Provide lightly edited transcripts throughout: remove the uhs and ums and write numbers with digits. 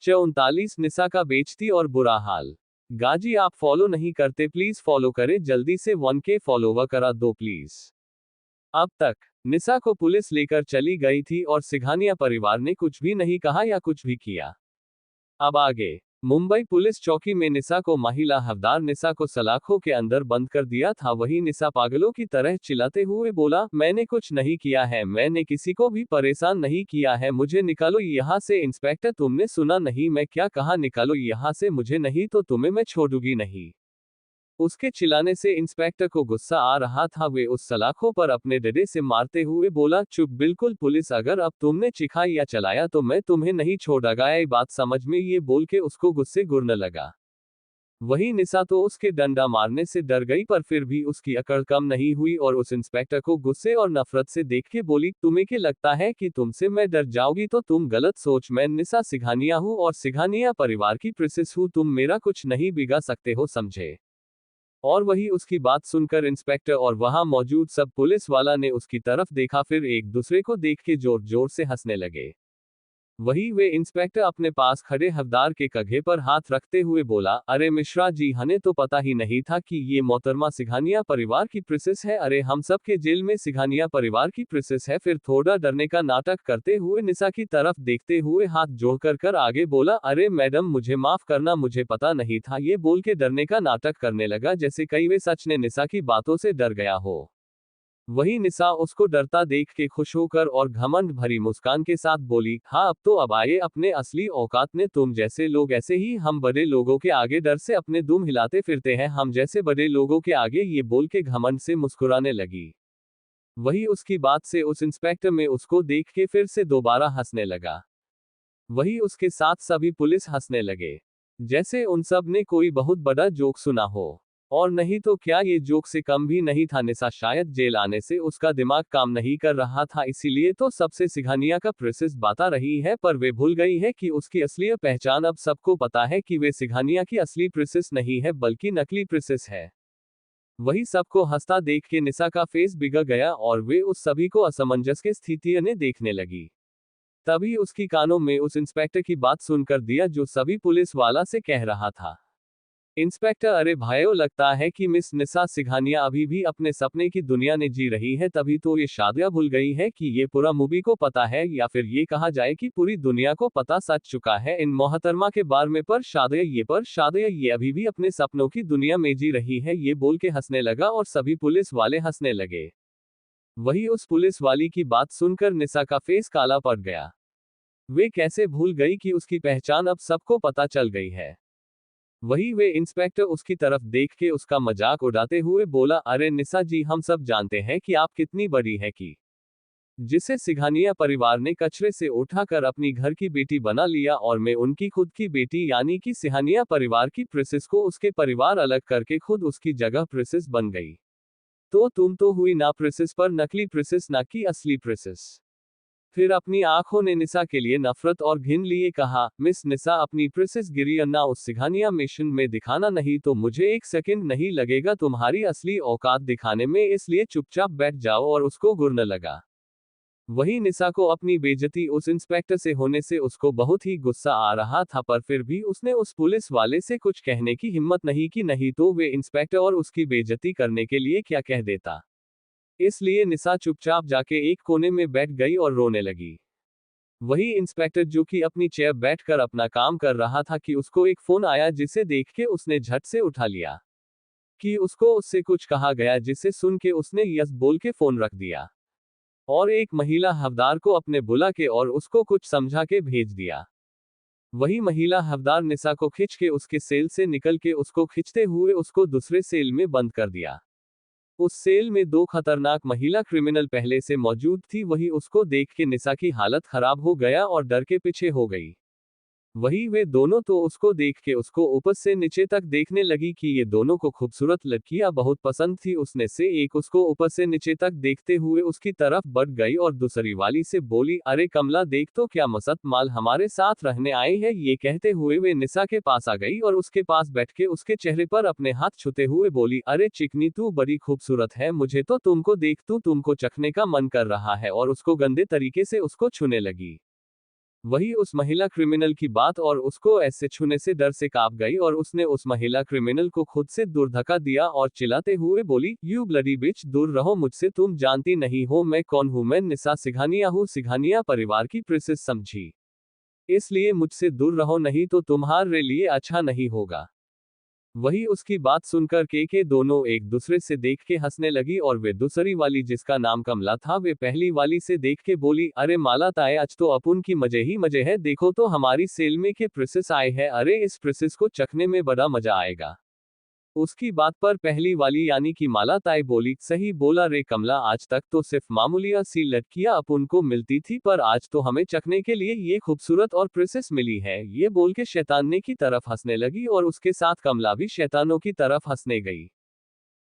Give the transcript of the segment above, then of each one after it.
39 निसा का बेइज्जती और बुरा हाल। गाजी आप फॉलो नहीं करते प्लीज फॉलो करें जल्दी से 1K फॉलोवर करा दो प्लीज। अब तक निसा को पुलिस लेकर चली गई थी और सिंघानिया परिवार ने कुछ भी नहीं कहा या कुछ भी किया। अब आगे मुंबई पुलिस चौकी में निसा को महिला हवलदार निसा को सलाखों के अंदर बंद कर दिया था। वही निसा पागलों की तरह चिल्लाते हुए बोला, मैंने कुछ नहीं किया है, मैंने किसी को भी परेशान नहीं किया है, मुझे निकालो यहाँ से। इंस्पेक्टर तुमने सुना नहीं मैं क्या कहा, निकालो यहाँ से मुझे, नहीं तो तुम्हें मैं छोड़ूंगी नहीं। उसके चिल्लाने से इंस्पेक्टर को गुस्सा आ रहा था। वे उस सलाखों पर अपने डंडे से मारते हुए बोला, चुप बिल्कुल पुलिस, अगर अब तुमने चिखा या चलाया तो मैं तुम्हें नहीं छोड़ूंगा। ये बात समझ में ये बोल के उसको गुस्से गुरने लगा। वही निसा तो उसके डंडा मारने से डर गई, पर फिर भी उसकी अकड़ कम नहीं हुई और उस इंस्पेक्टर को गुस्से और नफरत से देख के बोली, तुम्हें क्या लगता है कि तुमसे मैं डर जाऊंगी? तो तुम गलत सोच, मैं निसा सिंघानिया हूँ और सिंघानिया परिवार की प्रिंसेस हूँ, तुम मेरा कुछ नहीं बिगाड़ सकते हो, समझे? और वही उसकी बात सुनकर इंस्पेक्टर और वहां मौजूद सब पुलिस वाला ने उसकी तरफ देखा, फिर एक दूसरे को देख के जोर जोर से हंसने लगे। वही वे इंस्पेक्टर अपने पास खड़े हवलदार के कंधे पर हाथ रखते हुए बोला, अरे मिश्रा जी, हमें तो पता ही नहीं था कि ये मोहतरमा सिंघानिया परिवार की प्रिंसेस है। अरे हम सब के जेल में सिंघानिया परिवार की प्रिंसेस है। फिर थोड़ा डरने का नाटक करते हुए निसा की तरफ देखते हुए हाथ जोड़कर कर आगे बोला, अरे मैडम मुझे माफ करना, मुझे पता नहीं था। ये बोल के डरने का नाटक करने लगा जैसे कई वे सच ने निसा की बातों से डर गया हो। वही निसा उसको डरता देख के खुश होकर और घमंड भरी मुस्कान के साथ बोली, हाँ अब तो अब आए अपने असली औकात ने, तुम जैसे लोग ऐसे ही हम बड़े लोगों के आगे डर से अपने दुम हिलाते फिरते हैं, हम जैसे बड़े लोगों के आगे। ये बोल के घमंड से मुस्कुराने लगी। वही उसकी बात से उस इंस्पेक्टर में उसको देख के फिर से दोबारा हंसने लगा। वही उसके साथ सभी पुलिस हंसने लगे, जैसे उन सब ने कोई बहुत बड़ा जोक सुना हो। और नहीं तो क्या, ये जोक से कम भी नहीं था। निसा शायद जेल आने से उसका दिमाग काम नहीं कर रहा था, इसीलिए तो सबसे सिंघानिया का प्रिंसेस बता रही है, पर वे भूल गई है कि उसकी असली पहचान अब सबको पता है कि वे सिंघानिया की असली प्रिंसेस नहीं है बल्कि नकली प्रिंसेस है। वही सबको हंसता देख के निसा का फेस बिगड़ गया और वे उस सभी को असमंजस के स्थिति ने देखने लगी। तभी उसकी कानों में उस इंस्पेक्टर की बात सुनकर दिया जो सभी पुलिस वाला से कह रहा था, इंस्पेक्टर अरे भाइयों, लगता है कि मिस निसा सिंघानिया अभी भी अपने सपने की दुनिया में जी रही है, तभी तो ये शादियां भूल गई है कि ये पूरा मूवी को पता है, या फिर ये कहा जाए कि पूरी दुनिया को पता सच चुका है इन मोहतरमा के बारे में। पर शादियां ये अभी भी अपने सपनों की दुनिया में जी रही है। ये बोल के हंसने लगा और सभी पुलिस वाले हंसने लगे। वही उस पुलिस वाली की बात सुनकर निसा का फेस काला पड़ गया। वे कैसे भूल गई कि उसकी पहचान अब सबको पता चल गई है। वही वे इंस्पेक्टर उसकी तरफ देख के उसका मजाक उड़ाते हुए बोला, अरे निसा जी, हम सब जानते हैं कि आप कितनी बड़ी है, कि जिसे सिंघानिया परिवार ने कचरे से उठाकर अपनी घर की बेटी बना लिया और मैं उनकी खुद की बेटी यानी कि सिंघानिया परिवार की प्रिंसेस को उसके परिवार अलग करके खुद उसकी जगह प्रिंसेस बन गई। तो तुम तो हुई ना प्रिंसेस, पर नकली प्रिंसेस, ना कि असली प्रिंसेस। फिर अपनी आंखों ने निसा के लिए नफरत और घिन लिए कहा, मिस निसा, अपनी प्रिंसेस गिरी अन्ना उस सिंघानिया मिशन में दिखाना, नहीं तो मुझे एक सेकंड नहीं लगेगा तुम्हारी असली औकात दिखाने में, इसलिए चुपचाप बैठ जाओ। और उसको घूरने लगा। वही निसा को अपनी बेइज्जती उस इंस्पेक्टर से होने से उसको बहुत ही गुस्सा आ रहा था, पर फिर भी उसने उस पुलिस वाले से कुछ कहने की हिम्मत नहीं की, नहीं तो वे इंस्पेक्टर और उसकी बेइज्जती करने के लिए क्या कह देता। इसलिए निसा चुपचाप जाके एक कोने में बैठ गई और रोने लगी। वही इंस्पेक्टर जो कि अपनी चेयर बैठकर अपना काम कर रहा था कि उसको एक फोन आया, जिसे देख के उसने झट से उठा लिया कि उसको उससे कुछ कहा गया, जिसे सुन के उसने यस बोल के फोन रख दिया और एक महिला हवलदार को अपने बुला के और उसको कुछ समझा के भेज दिया। वही महिला हवलदार निसा को खींच के उसके सेल से निकल के उसको खींचते हुए उसको दूसरे सेल में बंद कर दिया। उस सेल में दो खतरनाक महिला क्रिमिनल पहले से मौजूद थी। वही उसको देख के निसा की हालत खराब हो गया और डर के पीछे हो गई। वही वे दोनों तो उसको देख के उसको ऊपर से नीचे तक देखने लगी कि ये दोनों को खूबसूरत लड़कियां बहुत पसंद थी। उसने से एक उसको ऊपर से नीचे तक देखते हुए उसकी तरफ बढ़ गई और दूसरी वाली से बोली, अरे कमला, देख तो क्या मस्त माल हमारे साथ रहने आए हैं। ये कहते हुए वे निसा के पास आ गई और उसके पास बैठ के उसके चेहरे पर अपने हाथ छूते हुए बोली, अरे चिकनी, तू बड़ी खूबसूरत है, मुझे तो तुमको देख तुमको चखने का मन कर रहा है। और उसको गंदे तरीके से उसको छूने लगी। वही उस महिला क्रिमिनल की बात और उसको ऐसे छूने से डर से कांप गई और उसने उस महिला क्रिमिनल को खुद से दूर धक्का दिया और चिल्लाते हुए बोली, यू ब्लडी बिच, दूर रहो मुझसे, तुम जानती नहीं हो मैं कौन हूं, मैं निसा सिघानिया हूं, सिघानिया परिवार की प्रिंसेस समझी, इसलिए मुझसे दूर रहो नहीं तो तुम्हारे लिए अच्छा नहीं होगा। वही उसकी बात सुनकर के दोनों एक दूसरे से देख के हंसने लगी और वे दूसरी वाली जिसका नाम कमला था वे पहली वाली से देख के बोली, अरे माला ताए, आज तो अपुन की मजे ही मजे है, देखो तो हमारी सेल में के प्रिंसेस आए हैं, अरे इस प्रिंसेस को चखने में बड़ा मजा आएगा। उसकी बात पर पहली वाली यानी कि माला ताई बोली, सही बोला रे कमला, आज तक तो सिर्फ मामूलिया सी लड़कियां अपन को मिलती थी पर आज तो हमें चखने के लिए ये खूबसूरत और प्रिंसेस मिली है। ये बोल के शैतान की तरफ हंसने लगी और उसके साथ कमला भी शैतानों की तरफ हंसने गई।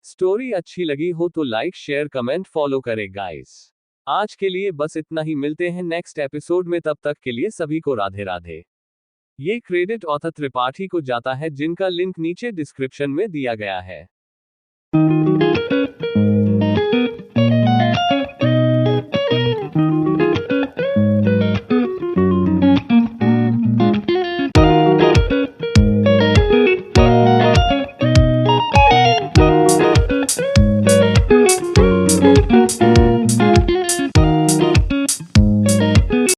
स्टोरी अच्छी लगी हो तो लाइक शेयर कमेंट फॉलो करे गाइस। आज के लिए बस इतना ही, मिलते हैं नेक्स्ट एपिसोड में, तब तक के लिए सभी को राधे राधे। ये क्रेडिट ऑथर त्रिपाठी को जाता है जिनका लिंक नीचे डिस्क्रिप्शन में दिया गया है।